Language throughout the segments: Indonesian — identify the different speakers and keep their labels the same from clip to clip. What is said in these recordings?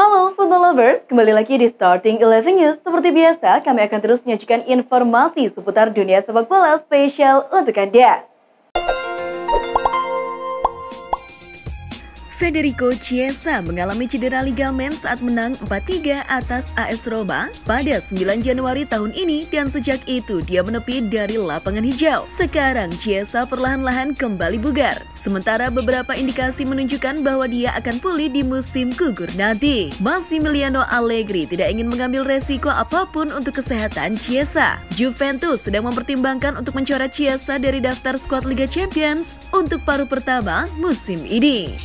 Speaker 1: Halo Football Lovers, kembali lagi di Starting 11 News. Seperti biasa, kami akan terus menyajikan informasi seputar dunia sepak bola spesial untuk Anda.
Speaker 2: Federico Chiesa mengalami cedera ligamen saat menang 4-3 atas AS Roma pada 9 Januari tahun ini dan sejak itu dia menepi dari lapangan hijau. Sekarang Chiesa perlahan-lahan kembali bugar. Sementara beberapa indikasi menunjukkan bahwa dia akan pulih di musim gugur nanti. Massimiliano Allegri tidak ingin mengambil resiko apapun untuk kesehatan Chiesa. Juventus sedang mempertimbangkan untuk mencoret Chiesa dari daftar skuad Liga Champions untuk paruh pertama musim ini.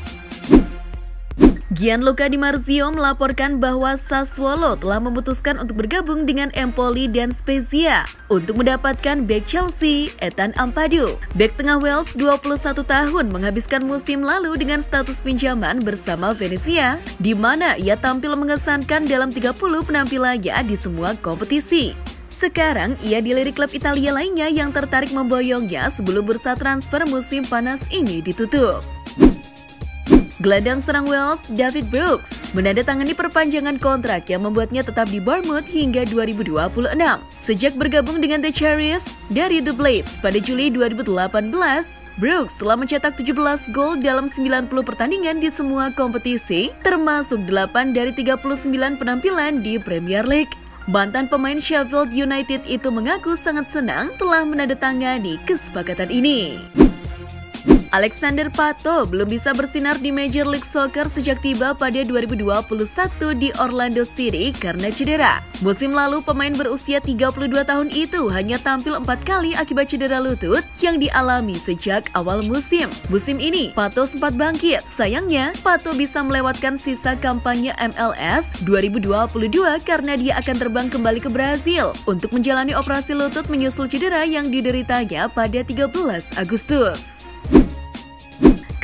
Speaker 2: Gianluca Di Marzio melaporkan bahwa Sassuolo telah memutuskan untuk bergabung dengan Empoli dan Spezia untuk mendapatkan bek Chelsea, Ethan Ampadu. Bek tengah Wales 21 tahun menghabiskan musim lalu dengan status pinjaman bersama Venezia, di mana ia tampil mengesankan dalam 30 penampilannya di semua kompetisi. Sekarang ia dilirik klub Italia lainnya yang tertarik memboyongnya sebelum bursa transfer musim panas ini ditutup. Gelandang serang Wales David Brooks menandatangani perpanjangan kontrak yang membuatnya tetap di Bournemouth hingga 2026. Sejak bergabung dengan The Cherries dari The Blades pada Juli 2018, Brooks telah mencetak 17 gol dalam 90 pertandingan di semua kompetisi, termasuk 8 dari 39 penampilan di Premier League. Mantan pemain Sheffield United itu mengaku sangat senang telah menandatangani kesepakatan ini. Alexander Pato belum bisa bersinar di Major League Soccer sejak tiba pada 2021 di Orlando City karena cedera. Musim lalu pemain berusia 32 tahun itu hanya tampil 4 kali akibat cedera lutut yang dialami sejak awal musim. Musim ini Pato sempat bangkit. Sayangnya Pato bisa melewatkan sisa kampanye MLS 2022 karena dia akan terbang kembali ke Brazil untuk menjalani operasi lutut menyusul cedera yang dideritanya pada 13 Agustus.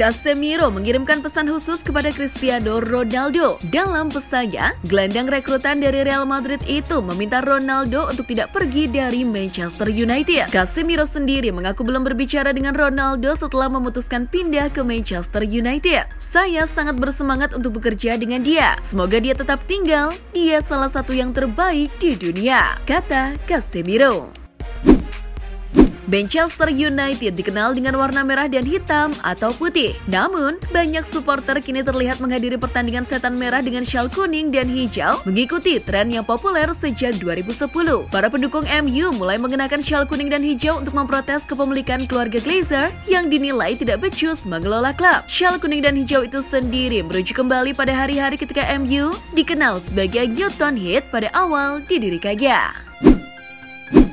Speaker 2: Casemiro mengirimkan pesan khusus kepada Cristiano Ronaldo. Dalam pesannya, gelandang rekrutan dari Real Madrid itu meminta Ronaldo untuk tidak pergi dari Manchester United. Casemiro sendiri mengaku belum berbicara dengan Ronaldo setelah memutuskan pindah ke Manchester United. Saya sangat bersemangat untuk bekerja dengan dia. Semoga dia tetap tinggal. Dia salah satu yang terbaik di dunia, kata Casemiro. Manchester United dikenal dengan warna merah dan hitam atau putih. Namun, banyak supporter kini terlihat menghadiri pertandingan setan merah dengan syal kuning dan hijau, mengikuti tren yang populer sejak 2010. Para pendukung MU mulai mengenakan syal kuning dan hijau untuk memprotes kepemilikan keluarga Glazer yang dinilai tidak becus mengelola klub. Syal kuning dan hijau itu sendiri merujuk kembali pada hari-hari ketika MU dikenal sebagai Newton Heath pada awal didirikannya.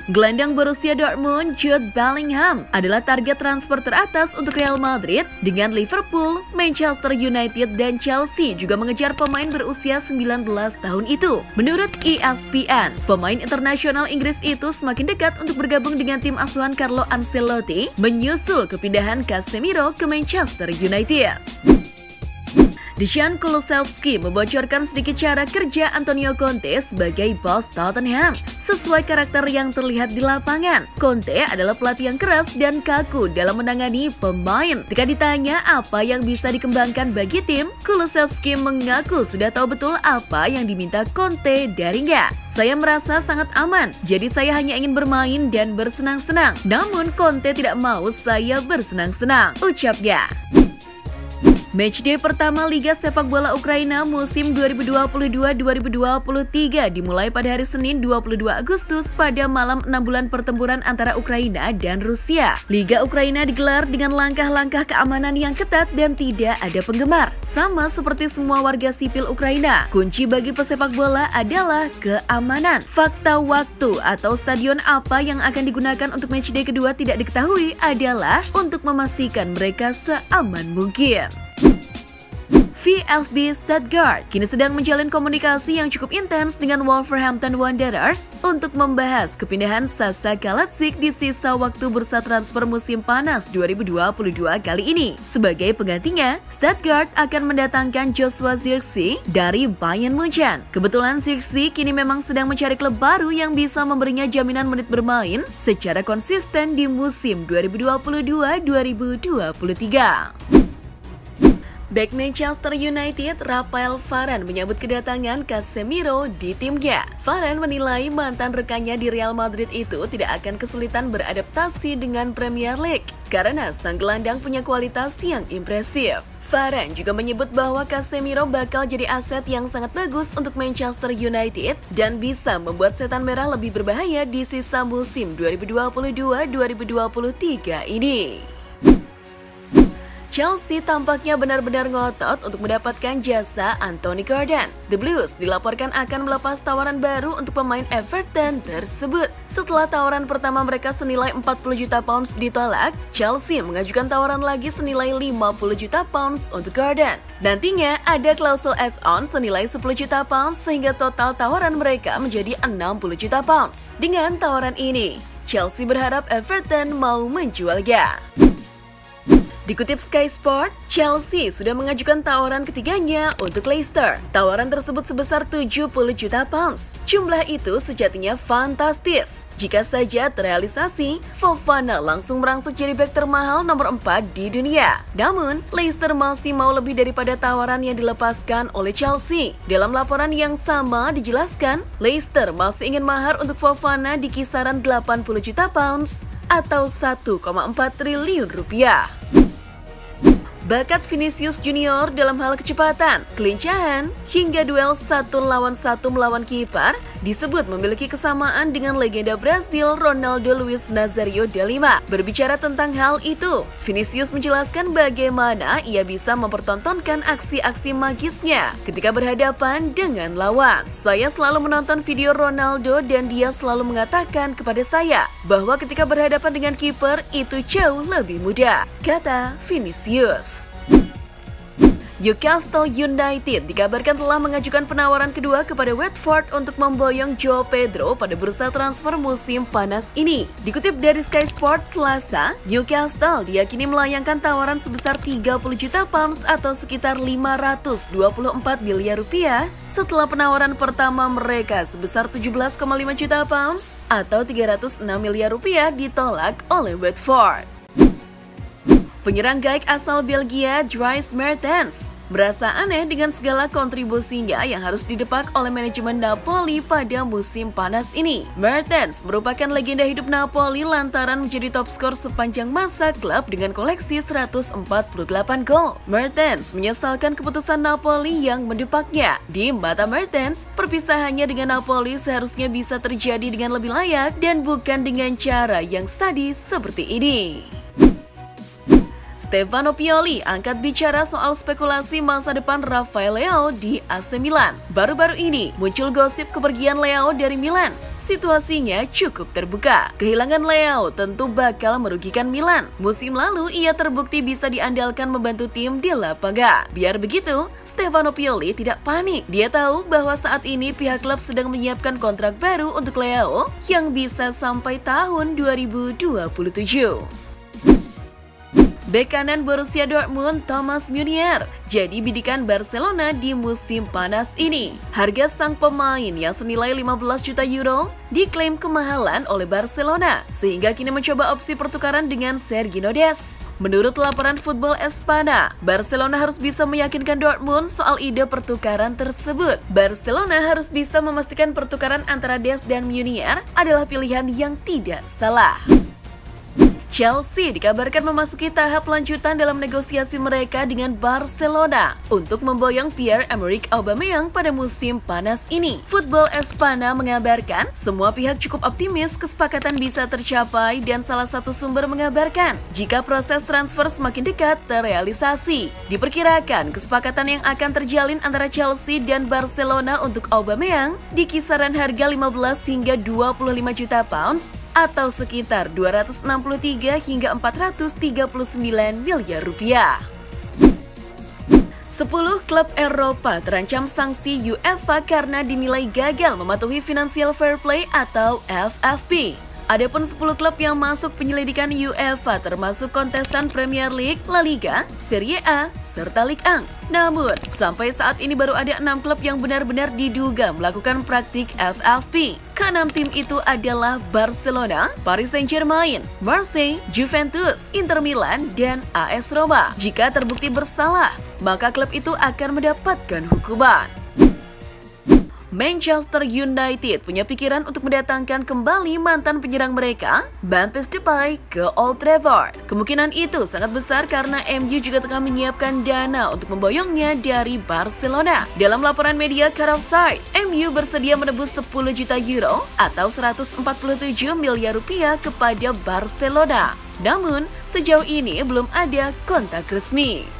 Speaker 2: Gelandang Borussia Dortmund Jude Bellingham adalah target transfer teratas untuk Real Madrid dengan Liverpool, Manchester United, dan Chelsea juga mengejar pemain berusia 19 tahun itu. Menurut ESPN, pemain internasional Inggris itu semakin dekat untuk bergabung dengan tim asuhan Carlo Ancelotti menyusul kepindahan Casemiro ke Manchester United. Dejan Kulusevski membocorkan sedikit cara kerja Antonio Conte sebagai bos Tottenham. Sesuai karakter yang terlihat di lapangan, Conte adalah pelatih yang keras dan kaku dalam menangani pemain. Ketika ditanya apa yang bisa dikembangkan bagi tim, Kulusevski mengaku sudah tahu betul apa yang diminta Conte darinya. Saya merasa sangat aman, jadi saya hanya ingin bermain dan bersenang-senang. Namun Conte tidak mau saya bersenang-senang, ucapnya. Matchday pertama Liga Sepak Bola Ukraina musim 2022-2023 dimulai pada hari Senin 22 Agustus pada malam 6 bulan pertempuran antara Ukraina dan Rusia. Liga Ukraina digelar dengan langkah-langkah keamanan yang ketat dan tidak ada penggemar. Sama seperti semua warga sipil Ukraina, kunci bagi pesepak bola adalah keamanan. Fakta waktu atau stadion apa yang akan digunakan untuk matchday kedua tidak diketahui adalah untuk memastikan mereka seaman mungkin. VfB Stuttgart kini sedang menjalin komunikasi yang cukup intens dengan Wolverhampton Wanderers untuk membahas kepindahan Sasa Kalajdzic di sisa waktu bursa transfer musim panas 2022 kali ini. Sebagai penggantinya, Stuttgart akan mendatangkan Joshua Zirkzee dari Bayern Munchen. Kebetulan Zirkzee kini memang sedang mencari klub baru yang bisa memberinya jaminan menit bermain secara konsisten di musim 2022-2023. Bek Manchester United, Rafael Varane menyambut kedatangan Casemiro di timnya. Varane menilai mantan rekannya di Real Madrid itu tidak akan kesulitan beradaptasi dengan Premier League karena sang gelandang punya kualitas yang impresif. Varane juga menyebut bahwa Casemiro bakal jadi aset yang sangat bagus untuk Manchester United dan bisa membuat setan merah lebih berbahaya di sisa musim 2022-2023 ini. Chelsea tampaknya benar-benar ngotot untuk mendapatkan jasa Anthony Gordon. The Blues dilaporkan akan melepas tawaran baru untuk pemain Everton tersebut. Setelah tawaran pertama mereka senilai 40 juta pounds ditolak, Chelsea mengajukan tawaran lagi senilai 50 juta pounds untuk Gordon. Nantinya ada klausul add-on senilai 10 juta pounds sehingga total tawaran mereka menjadi 60 juta pounds. Dengan tawaran ini, Chelsea berharap Everton mau menjualnya. Dikutip Sky Sport, Chelsea sudah mengajukan tawaran ketiganya untuk Leicester. Tawaran tersebut sebesar 70 juta pounds. Jumlah itu sejatinya fantastis. Jika saja terrealisasi, Fofana langsung merangsek jadi bek termahal nomor 4 di dunia. Namun, Leicester masih mau lebih daripada tawaran yang dilepaskan oleh Chelsea. Dalam laporan yang sama dijelaskan, Leicester masih ingin mahar untuk Fofana di kisaran 80 juta pounds atau 1,4 triliun rupiah. Bakat Vinicius Junior dalam hal kecepatan, kelincahan, hingga duel 1 lawan 1 melawan kiper disebut memiliki kesamaan dengan legenda Brasil Ronaldo Luiz Nazario da Lima. Berbicara tentang hal itu, Vinicius menjelaskan bagaimana ia bisa mempertontonkan aksi-aksi magisnya ketika berhadapan dengan lawan. Saya selalu menonton video Ronaldo dan dia selalu mengatakan kepada saya bahwa ketika berhadapan dengan kiper itu jauh lebih mudah, kata Vinicius. Newcastle United dikabarkan telah mengajukan penawaran kedua kepada Watford untuk memboyong João Pedro pada bursa transfer musim panas ini. Dikutip dari Sky Sports Selasa, Newcastle diyakini melayangkan tawaran sebesar 30 juta pounds atau sekitar 524 miliar rupiah setelah penawaran pertama mereka sebesar 17,5 juta pounds atau 306 miliar rupiah ditolak oleh Watford. Penyerang Genk asal Belgia Dries Mertens merasa aneh dengan segala kontribusinya yang harus didepak oleh manajemen Napoli pada musim panas ini. Mertens merupakan legenda hidup Napoli lantaran menjadi top skor sepanjang masa klub dengan koleksi 148 gol. Mertens menyesalkan keputusan Napoli yang mendepaknya. Di mata Mertens, perpisahannya dengan Napoli seharusnya bisa terjadi dengan lebih layak dan bukan dengan cara yang sadis seperti ini. Stefano Pioli angkat bicara soal spekulasi masa depan Rafael Leao di AC Milan. Baru-baru ini muncul gosip kepergian Leao dari Milan. Situasinya cukup terbuka. Kehilangan Leao tentu bakal merugikan Milan. Musim lalu ia terbukti bisa diandalkan membantu tim di lapangan. Biar begitu, Stefano Pioli tidak panik. Dia tahu bahwa saat ini pihak klub sedang menyiapkan kontrak baru untuk Leao yang bisa sampai tahun 2027. Bek kanan Borussia Dortmund Thomas Meunier jadi bidikan Barcelona di musim panas ini. Harga sang pemain yang senilai 15 juta euro diklaim kemahalan oleh Barcelona sehingga kini mencoba opsi pertukaran dengan Sergio Dest. Menurut laporan Football Espana, Barcelona harus bisa meyakinkan Dortmund soal ide pertukaran tersebut. Barcelona harus bisa memastikan pertukaran antara Dest dan Meunier adalah pilihan yang tidak salah. Chelsea dikabarkan memasuki tahap lanjutan dalam negosiasi mereka dengan Barcelona untuk memboyong Pierre-Emerick Aubameyang pada musim panas ini. Football Espana mengabarkan semua pihak cukup optimis kesepakatan bisa tercapai dan salah satu sumber mengabarkan jika proses transfer semakin dekat terrealisasi. Diperkirakan kesepakatan yang akan terjalin antara Chelsea dan Barcelona untuk Aubameyang di kisaran harga 15 hingga 25 juta pounds atau sekitar 263 hingga 439 miliar rupiah. 10 klub Eropa terancam sanksi UEFA karena dinilai gagal mematuhi Financial Fair Play atau FFP. Adapun 10 klub yang masuk penyelidikan UEFA termasuk kontestan Premier League, La Liga, Serie A, serta Ligue 1. Namun, sampai saat ini baru ada 6 klub yang benar-benar diduga melakukan praktik FFP. Keenam tim itu adalah Barcelona, Paris Saint-Germain, Marseille, Juventus, Inter Milan, dan AS Roma. Jika terbukti bersalah, maka klub itu akan mendapatkan hukuman. Manchester United punya pikiran untuk mendatangkan kembali mantan penyerang mereka, Memphis Depay, ke Old Trafford. Kemungkinan itu sangat besar karena MU juga tengah menyiapkan dana untuk memboyongnya dari Barcelona. Dalam laporan media Cut Offside, MU bersedia menebus 10 juta euro atau 147 miliar rupiah kepada Barcelona. Namun, sejauh ini belum ada kontak resmi.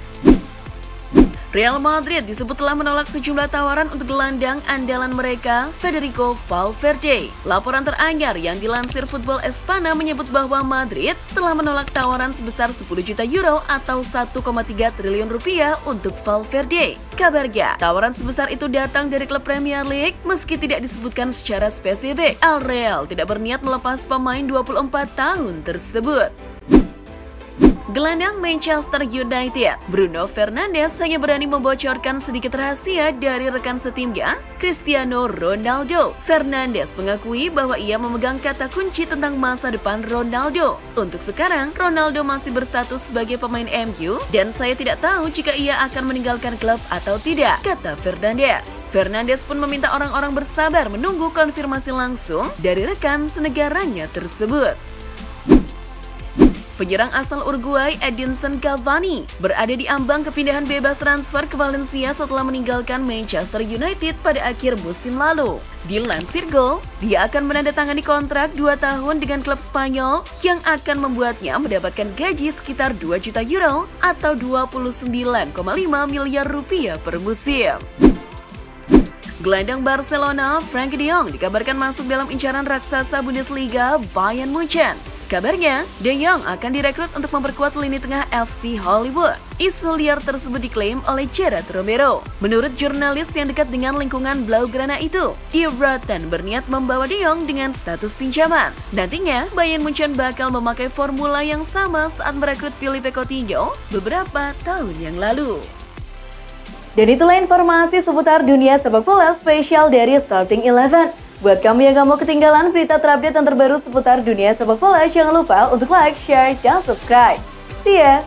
Speaker 2: Real Madrid disebut telah menolak sejumlah tawaran untuk gelandang andalan mereka, Federico Valverde. Laporan teranyar yang dilansir Football Espana menyebut bahwa Madrid telah menolak tawaran sebesar 10 juta euro atau 1,3 triliun rupiah untuk Valverde. Kabarnya, tawaran sebesar itu datang dari klub Premier League meski tidak disebutkan secara spesifik. Al Real tidak berniat melepas pemain 24 tahun tersebut. Gelandang Manchester United, Bruno Fernandes hanya berani membocorkan sedikit rahasia dari rekan setimnya, Cristiano Ronaldo. Fernandes mengakui bahwa ia memegang kata kunci tentang masa depan Ronaldo. Untuk sekarang, Ronaldo masih berstatus sebagai pemain MU dan saya tidak tahu jika ia akan meninggalkan klub atau tidak, kata Fernandes. Fernandes pun meminta orang-orang bersabar menunggu konfirmasi langsung dari rekan senegaranya tersebut. Penyerang asal Uruguay Edinson Cavani berada di ambang kepindahan bebas transfer ke Valencia setelah meninggalkan Manchester United pada akhir musim lalu. Dilansir Goal, dia akan menandatangani kontrak 2 tahun dengan klub Spanyol yang akan membuatnya mendapatkan gaji sekitar 2 juta euro atau 29,5 miliar rupiah per musim. Gelandang Barcelona, Frenkie de Jong dikabarkan masuk dalam incaran raksasa Bundesliga Bayern Munchen. Kabarnya, De Jong akan direkrut untuk memperkuat lini tengah FC Hollywood. Isu liar tersebut diklaim oleh Gerard Romero. Menurut jurnalis yang dekat dengan lingkungan Blaugrana itu, Die Rotten berniat membawa De Jong dengan status pinjaman. Nantinya, Bayern Munchen bakal memakai formula yang sama saat merekrut Philippe Coutinho beberapa tahun yang lalu.
Speaker 1: Dan itulah informasi seputar dunia sepak bola spesial dari Starting 11. Buat kamu yang gak mau ketinggalan berita terupdate dan terbaru seputar dunia sepak bola, jangan lupa untuk like, share, dan subscribe. See ya!